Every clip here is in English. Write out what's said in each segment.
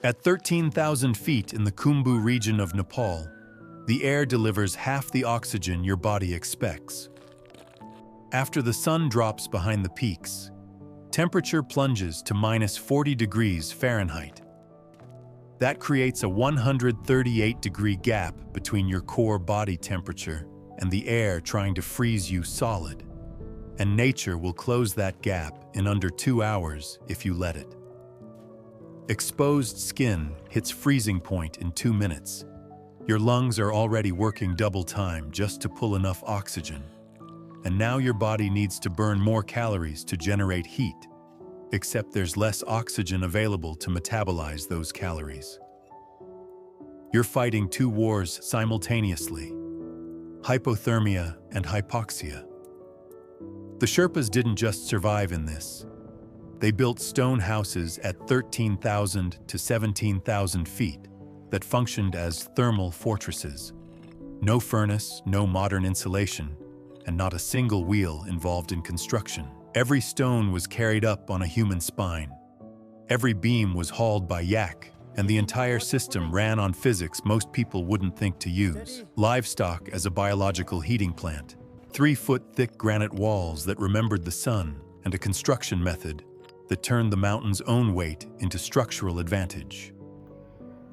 At 13,000 feet in the Khumbu region of Nepal, the air delivers half the oxygen your body expects. After the sun drops behind the peaks, temperature plunges to minus 40 degrees Fahrenheit. That creates a 138-degree gap between your core body temperature and the air trying to freeze you solid. And nature will close that gap in under 2 hours if you let it. Exposed skin hits freezing point in 2 minutes. Your lungs are already working double time just to pull enough oxygen. And now your body needs to burn more calories to generate heat, except there's less oxygen available to metabolize those calories. You're fighting 2 wars simultaneously: hypothermia and hypoxia. The Sherpas didn't just survive in this. They built stone houses at 13,000 to 17,000 feet that functioned as thermal fortresses. No furnace, no modern insulation, and not a single wheel involved in construction. Every stone was carried up on a human spine. Every beam was hauled by yak, and the entire system ran on physics most people wouldn't think to use. Livestock as a biological heating plant, 3-foot-thick granite walls that remembered the sun, and a construction method that turned the mountain's own weight into structural advantage.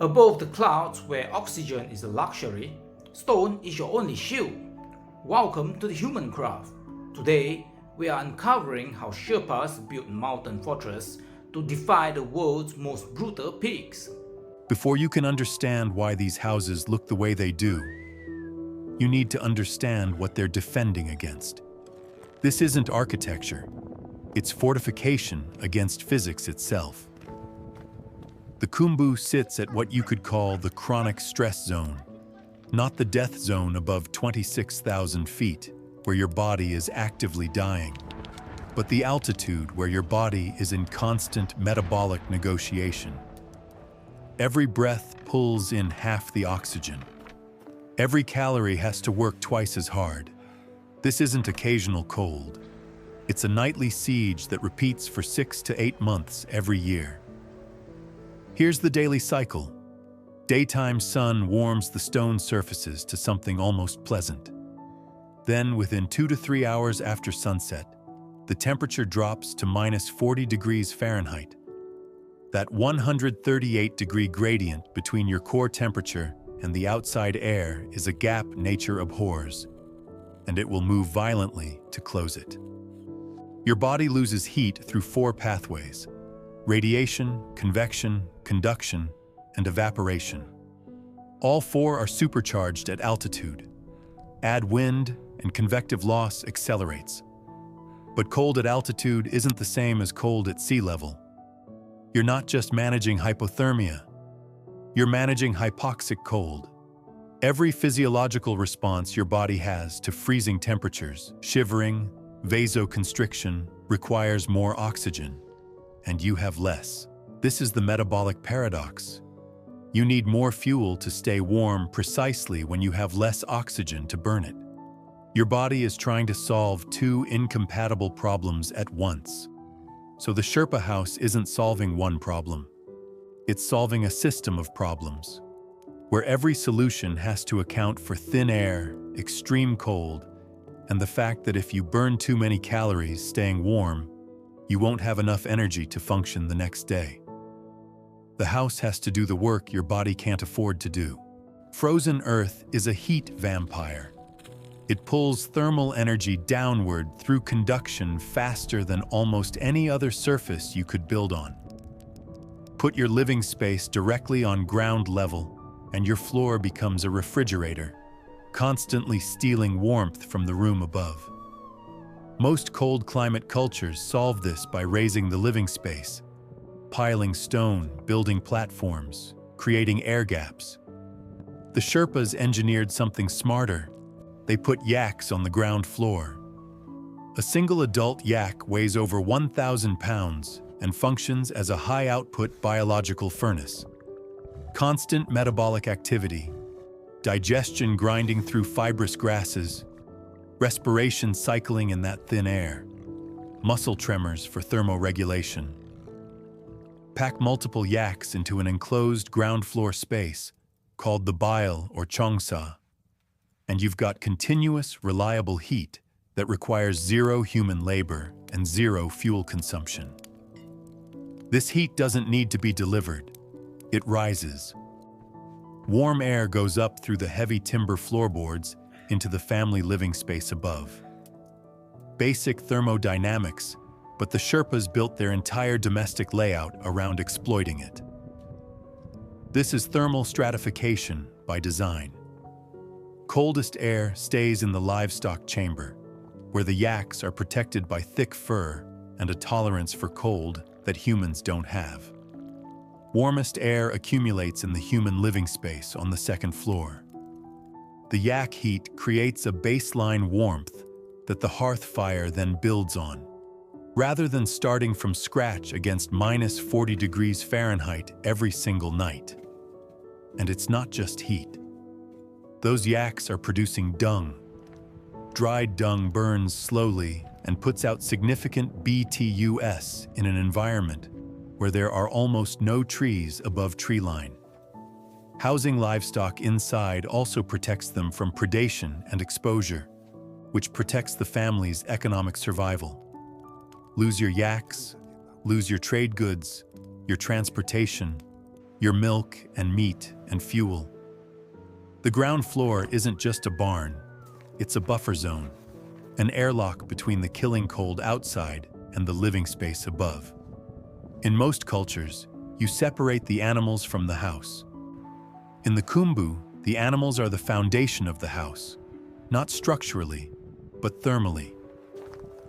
Above the clouds where oxygen is a luxury, stone is your only shield. Welcome to the human craft. Today, we are uncovering how Sherpas built mountain fortresses to defy the world's most brutal peaks. Before you can understand why these houses look the way they do, you need to understand what they're defending against. This isn't architecture. It's fortification against physics itself. The Khumbu sits at what you could call the chronic stress zone, not the death zone above 26,000 feet, where your body is actively dying, but the altitude where your body is in constant metabolic negotiation. Every breath pulls in half the oxygen. Every calorie has to work twice as hard. This isn't occasional cold. It's a nightly siege that repeats for 6 to 8 months every year. Here's the daily cycle. Daytime sun warms the stone surfaces to something almost pleasant. Then, within 2 to 3 hours after sunset, the temperature drops to minus 40 degrees Fahrenheit. That 138-degree gradient between your core temperature and the outside air is a gap nature abhors, and it will move violently to close it. Your body loses heat through 4 pathways: radiation, convection, conduction, and evaporation. All 4 are supercharged at altitude. Add wind, and convective loss accelerates. But cold at altitude isn't the same as cold at sea level. You're not just managing hypothermia, you're managing hypoxic cold. Every physiological response your body has to freezing temperatures, shivering, vasoconstriction, requires more oxygen, and you have less. This is the metabolic paradox. You need more fuel to stay warm precisely when you have less oxygen to burn it. Your body is trying to solve 2 incompatible problems at once. So the Sherpa house isn't solving one problem. It's solving a system of problems, where every solution has to account for thin air, extreme cold, and the fact that if you burn too many calories staying warm, you won't have enough energy to function the next day. The house has to do the work your body can't afford to do. Frozen earth is a heat vampire. It pulls thermal energy downward through conduction faster than almost any other surface you could build on. Put your living space directly on ground level, and your floor becomes a refrigerator, constantly stealing warmth from the room above. Most cold climate cultures solve this by raising the living space, piling stone, building platforms, creating air gaps. The Sherpas engineered something smarter. They put yaks on the ground floor. A single adult yak weighs over 1,000 pounds and functions as a high-output biological furnace. Constant metabolic activity, digestion grinding through fibrous grasses, respiration cycling in that thin air, muscle tremors for thermoregulation. pack multiple yaks into an enclosed ground floor space called the bile or chongsa, and you've got continuous, reliable heat that requires zero human labor and zero fuel consumption. This heat doesn't need to be delivered. It rises. Warm air goes up through the heavy timber floorboards into the family living space above. Basic thermodynamics, but the Sherpas built their entire domestic layout around exploiting it. This is thermal stratification by design. Coldest air stays in the livestock chamber, where the yaks are protected by thick fur and a tolerance for cold that humans don't have. Warmest air accumulates in the human living space on the second floor. The yak heat creates a baseline warmth that the hearth fire then builds on, rather than starting from scratch against minus 40 degrees Fahrenheit every single night. And it's not just heat. Those yaks are producing dung. Dried dung burns slowly and puts out significant BTUs in an environment where there are almost no trees above tree line. Housing livestock inside also protects them from predation and exposure, which protects the family's economic survival. Lose your yaks, lose your trade goods, your transportation, your milk and meat and fuel. The ground floor isn't just a barn, it's a buffer zone, an airlock between the killing cold outside and the living space above. In most cultures, you separate the animals from the house. In the Kumbu, the animals are the foundation of the house, not structurally, but thermally.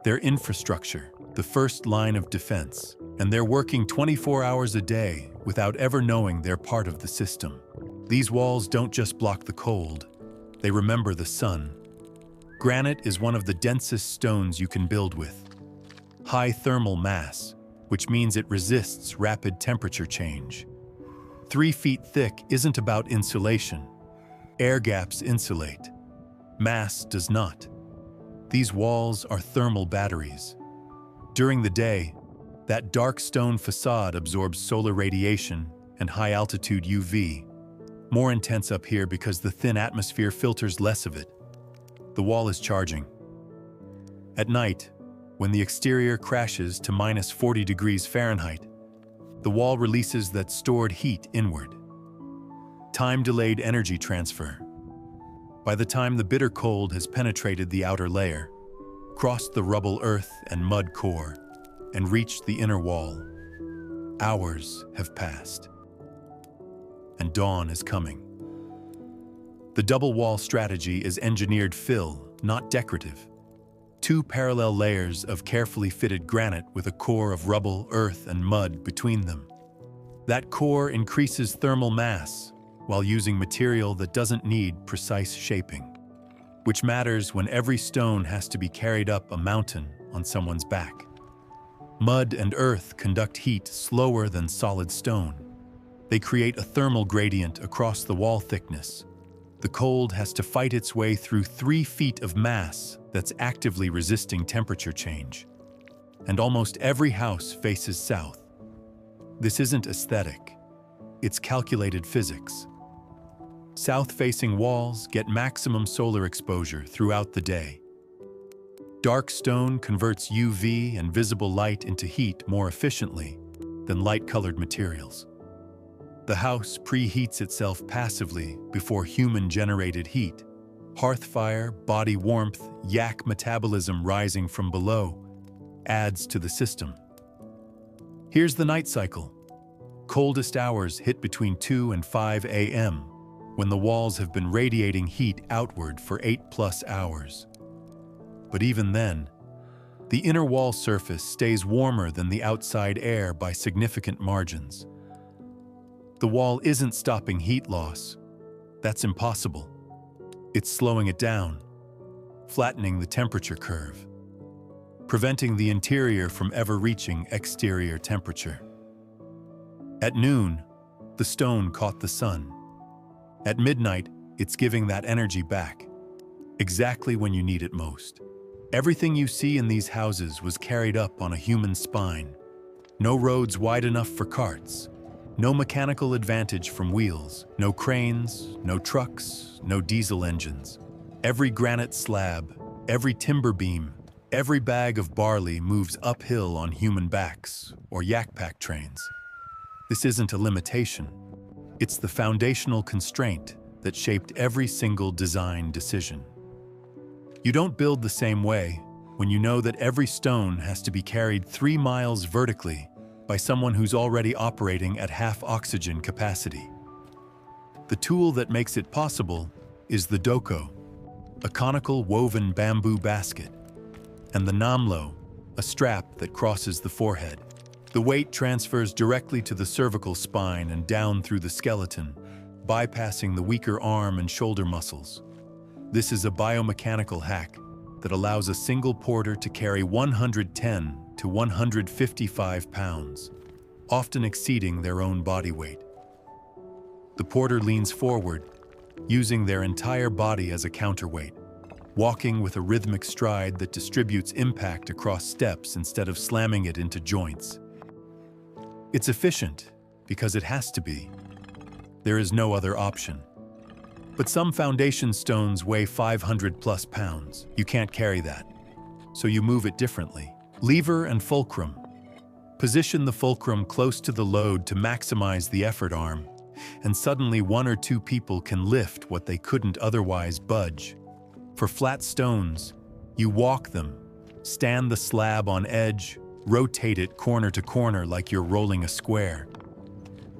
They're infrastructure, the first line of defense, and they're working 24 hours a day without ever knowing they're part of the system. These walls don't just block the cold, they remember the sun. Granite is one of the densest stones you can build with. High thermal mass, which means it resists rapid temperature change. 3 feet thick isn't about insulation. Air gaps insulate. Mass does not. These walls are thermal batteries. During the day, that dark stone facade absorbs solar radiation and high-altitude UV. More intense up here because the thin atmosphere filters less of it. The wall is charging. At night, when the exterior crashes to minus 40 degrees Fahrenheit, the wall releases that stored heat inward. Time-delayed energy transfer. By the time the bitter cold has penetrated the outer layer, crossed the rubble-earth and mud core, and reached the inner wall, hours have passed. And dawn is coming. The double-wall strategy is engineered fill, not decorative. 2 parallel layers of carefully fitted granite with a core of rubble, earth, and mud between them. That core increases thermal mass while using material that doesn't need precise shaping, which matters when every stone has to be carried up a mountain on someone's back. Mud and earth conduct heat slower than solid stone. They create a thermal gradient across the wall thickness. The cold has to fight its way through 3 feet of mass that's actively resisting temperature change. And almost every house faces south. This isn't aesthetic. It's calculated physics. South-facing walls get maximum solar exposure throughout the day. Dark stone converts UV and visible light into heat more efficiently than light-colored materials. The house preheats itself passively before human-generated heat. Hearth fire, body warmth, yak metabolism rising from below adds to the system. Here's the night cycle. Coldest hours hit between 2 and 5 a.m. when the walls have been radiating heat outward for 8+ hours. But even then, the inner wall surface stays warmer than the outside air by significant margins. The wall isn't stopping heat loss. That's impossible. It's slowing it down, flattening the temperature curve, preventing the interior from ever reaching exterior temperature. At noon, the stone caught the sun. At midnight, it's giving that energy back, exactly when you need it most. Everything you see in these houses was carried up on a human spine. No roads wide enough for carts. No mechanical advantage from wheels. No cranes, no trucks, no diesel engines. Every granite slab, every timber beam, every bag of barley moves uphill on human backs or yak-pack trains. This isn't a limitation. It's the foundational constraint that shaped every single design decision. You don't build the same way when you know that every stone has to be carried 3 miles vertically by someone who's already operating at half oxygen capacity. The tool that makes it possible is the doko, a conical woven bamboo basket, and the namlo, a strap that crosses the forehead. The weight transfers directly to the cervical spine and down through the skeleton, bypassing the weaker arm and shoulder muscles. This is a biomechanical hack that allows a single porter to carry 110 to 155 pounds, often exceeding their own body weight. The porter leans forward, using their entire body as a counterweight, walking with a rhythmic stride that distributes impact across steps instead of slamming it into joints. It's efficient because it has to be. There is no other option. But some foundation stones weigh 500 plus pounds. You can't carry that, so you move it differently. Lever and fulcrum. Position the fulcrum close to the load to maximize the effort arm, and suddenly 1 or 2 people can lift what they couldn't otherwise budge. For flat stones, you walk them, stand the slab on edge, rotate it corner to corner like you're rolling a square.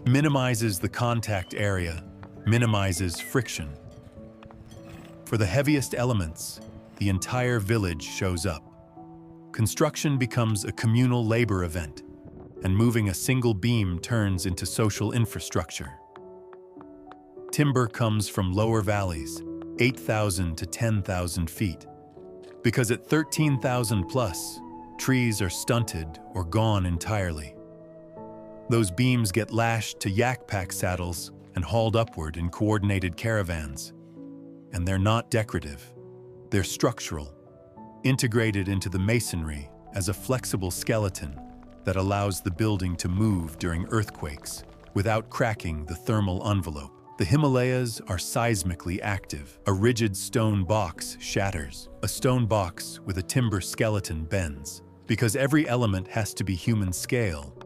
Minimizes the contact area, minimizes friction. For the heaviest elements, the entire village shows up. Construction becomes a communal labor event, and moving a single beam turns into social infrastructure. Timber comes from lower valleys, 8,000 to 10,000 feet, because at 13,000 plus, trees are stunted or gone entirely. Those beams get lashed to yak-pack saddles and hauled upward in coordinated caravans. And they're not decorative, they're structural, integrated into the masonry as a flexible skeleton that allows the building to move during earthquakes without cracking the thermal envelope. The Himalayas are seismically active. A rigid stone box shatters. A stone box with a timber skeleton bends. Because every element has to be human scale,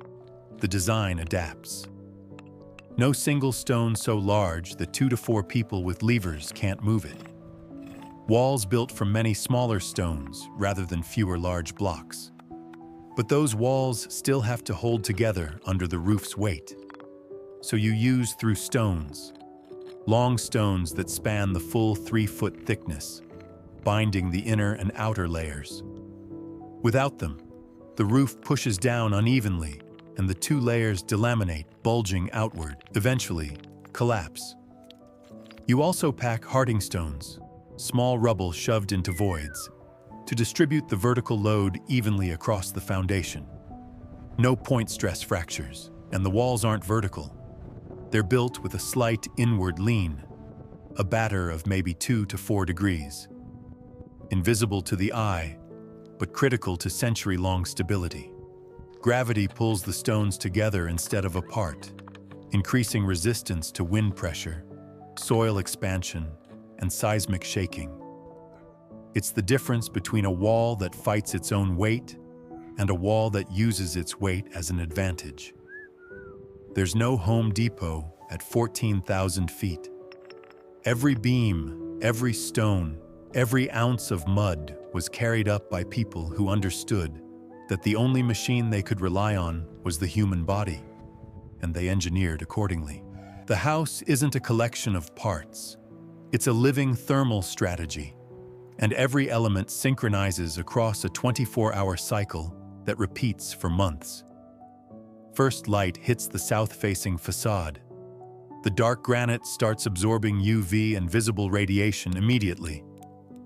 the design adapts. No single stone so large that 2 to 4 people with levers can't move it. Walls built from many smaller stones rather than fewer large blocks. But those walls still have to hold together under the roof's weight. So you use through stones, long stones that span the full 3-foot thickness, binding the inner and outer layers. Without them, the roof pushes down unevenly and the 2 layers delaminate, bulging outward, eventually collapse. You also pack harding stones, small rubble shoved into voids, to distribute the vertical load evenly across the foundation. No point stress fractures, and the walls aren't vertical. They're built with a slight inward lean, a batter of maybe 2 to 4 degrees. Invisible to the eye, but critical to century-long stability. Gravity pulls the stones together instead of apart, increasing resistance to wind pressure, soil expansion, and seismic shaking. It's the difference between a wall that fights its own weight and a wall that uses its weight as an advantage. There's no Home Depot at 14,000 feet. Every beam, every stone, every ounce of mud was carried up by people who understood that the only machine they could rely on was the human body, and they engineered accordingly. The house isn't a collection of parts. It's a living thermal strategy, and every element synchronizes across a 24-hour cycle that repeats for months. First light hits the south-facing facade. The dark granite starts absorbing UV and visible radiation immediately.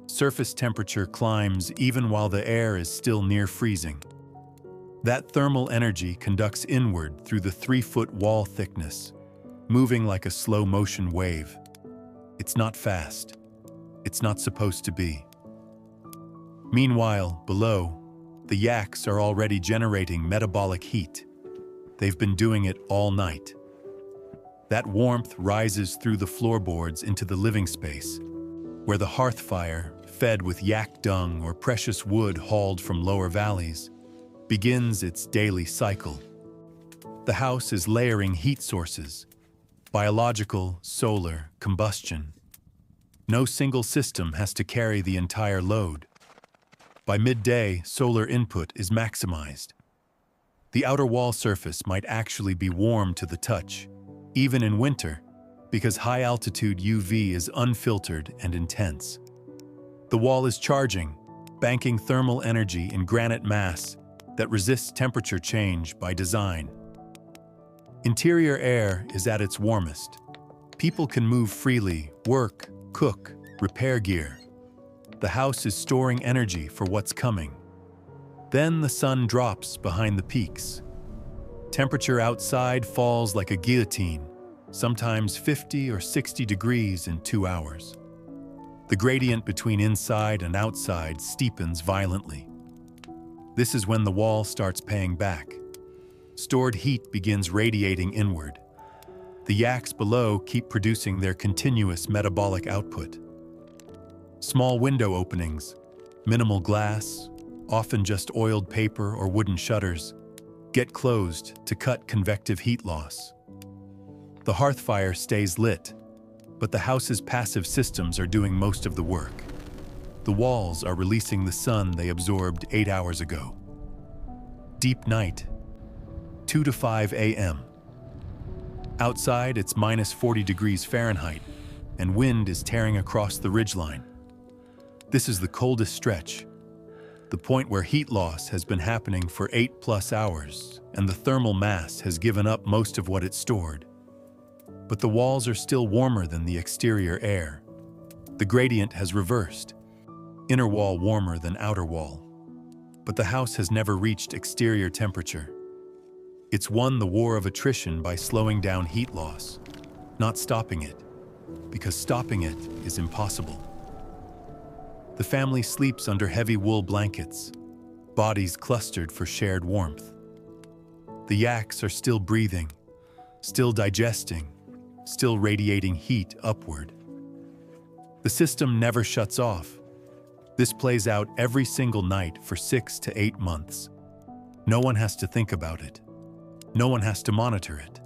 Surface temperature climbs even while the air is still near freezing. That thermal energy conducts inward through the 3-foot wall thickness, moving like a slow-motion wave. It's not fast. It's not supposed to be. Meanwhile, below, the yaks are already generating metabolic heat, they've been doing it all night. That warmth rises through the floorboards into the living space, where the hearth fire, fed with yak dung or precious wood hauled from lower valleys, begins its daily cycle. The house is layering heat sources: biological, solar, combustion. No single system has to carry the entire load. By midday, solar input is maximized. The outer wall surface might actually be warm to the touch, even in winter, because high-altitude UV is unfiltered and intense. The wall is charging, banking thermal energy in granite mass that resists temperature change by design. Interior air is at its warmest. People can move freely, work, cook, repair gear. The house is storing energy for what's coming. Then the sun drops behind the peaks. Temperature outside falls like a guillotine, sometimes 50 or 60 degrees in 2 hours. The gradient between inside and outside steepens violently. This is when the wall starts paying back. Stored heat begins radiating inward. The yaks below keep producing their continuous metabolic output. Small window openings, minimal glass, often just oiled paper or wooden shutters, get closed to cut convective heat loss. The hearth fire stays lit, but the house's passive systems are doing most of the work. The walls are releasing the sun they absorbed 8 hours ago. Deep night, 2 to 5 a.m. Outside, it's minus 40 degrees Fahrenheit, and wind is tearing across the ridgeline. This is the coldest stretch, the point where heat loss has been happening for 8+ hours, and the thermal mass has given up most of what it stored. But the walls are still warmer than the exterior air. The gradient has reversed. Inner wall warmer than outer wall. But the house has never reached exterior temperature. It's won the war of attrition by slowing down heat loss, not stopping it, because stopping it is impossible. The family sleeps under heavy wool blankets, bodies clustered for shared warmth. The yaks are still breathing, still digesting, still radiating heat upward. The system never shuts off. This plays out every single night for 6 to 8 months. No one has to think about it. No one has to monitor it.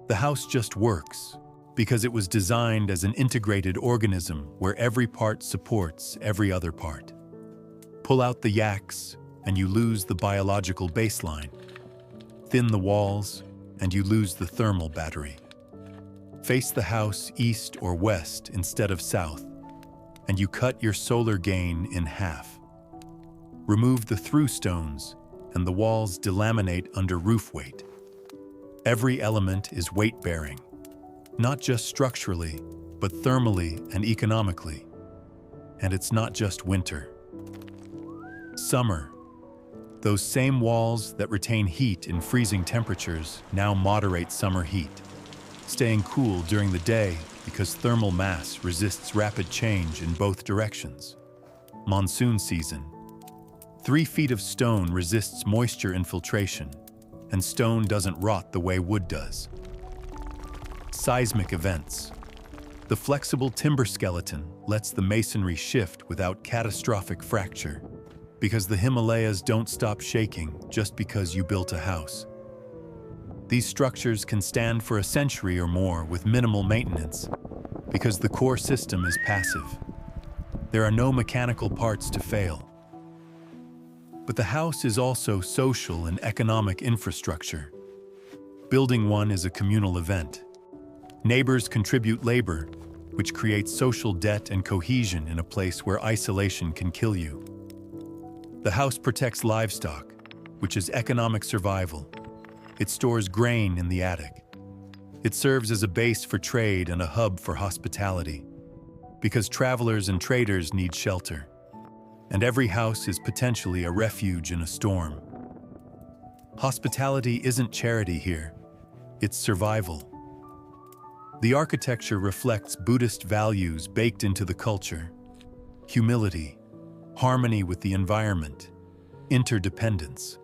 The house just works because it was designed as an integrated organism where every part supports every other part. Pull out the yaks and you lose the biological baseline. Thin the walls and you lose the thermal battery. Face the house east or west instead of south, and you cut your solar gain in half. Remove the through stones, and the walls delaminate under roof weight. Every element is weight-bearing, not just structurally, but thermally and economically. And it's not just winter. Summer. Those same walls that retain heat in freezing temperatures now moderate summer heat, staying cool during the day because thermal mass resists rapid change in both directions. Monsoon season. 3 feet of stone resists moisture infiltration, and stone doesn't rot the way wood does. Seismic events. The flexible timber skeleton lets the masonry shift without catastrophic fracture, because the Himalayas don't stop shaking just because you built a house. These structures can stand for a century or more with minimal maintenance, because the core system is passive. There are no mechanical parts to fail. But the house is also social and economic infrastructure. Building one is a communal event. Neighbors contribute labor, which creates social debt and cohesion in a place where isolation can kill you. The house protects livestock, which is economic survival. It stores grain in the attic. It serves as a base for trade and a hub for hospitality, because travelers and traders need shelter, and every house is potentially a refuge in a storm. Hospitality isn't charity here, it's survival. The architecture reflects Buddhist values baked into the culture: humility, harmony with the environment, interdependence.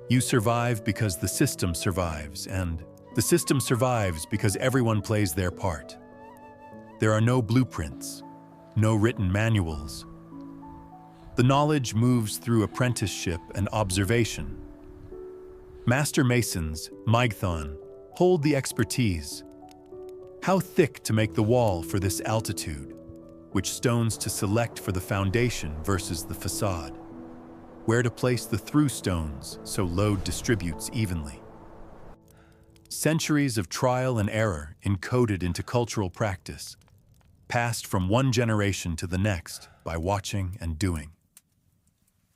You survive because the system survives, and the system survives because everyone plays their part. There are no blueprints, no written manuals. The knowledge moves through apprenticeship and observation. Master masons, Meigthon, hold the expertise. How thick to make the wall for this altitude? Which stones to select for the foundation versus the facade? Where to place the through stones so load distributes evenly? Centuries of trial and error encoded into cultural practice, passed from one generation to the next by watching and doing.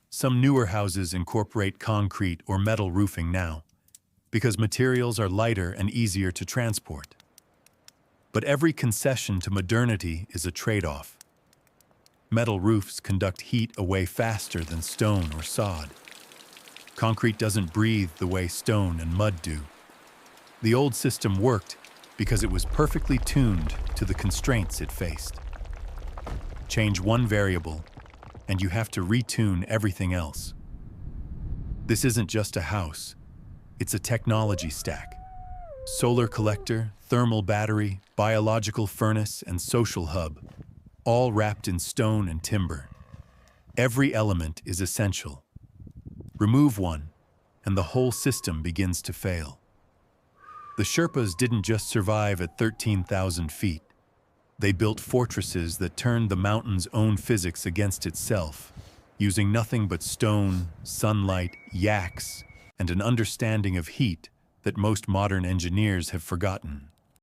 Some newer houses incorporate concrete or metal roofing now, because materials are lighter and easier to transport. But every concession to modernity is a trade-off. Metal roofs conduct heat away faster than stone or sod. Concrete doesn't breathe the way stone and mud do. The old system worked because it was perfectly tuned to the constraints it faced. Change one variable, and you have to retune everything else. This isn't just a house, it's a technology stack. Solar collector, thermal battery, biological furnace, and social hub, all wrapped in stone and timber. Every element is essential. Remove one, and the whole system begins to fail. The Sherpas didn't just survive at 13,000 feet. They built fortresses that turned the mountain's own physics against itself, using nothing but stone, sunlight, yaks, and an understanding of heat that most modern engineers have forgotten.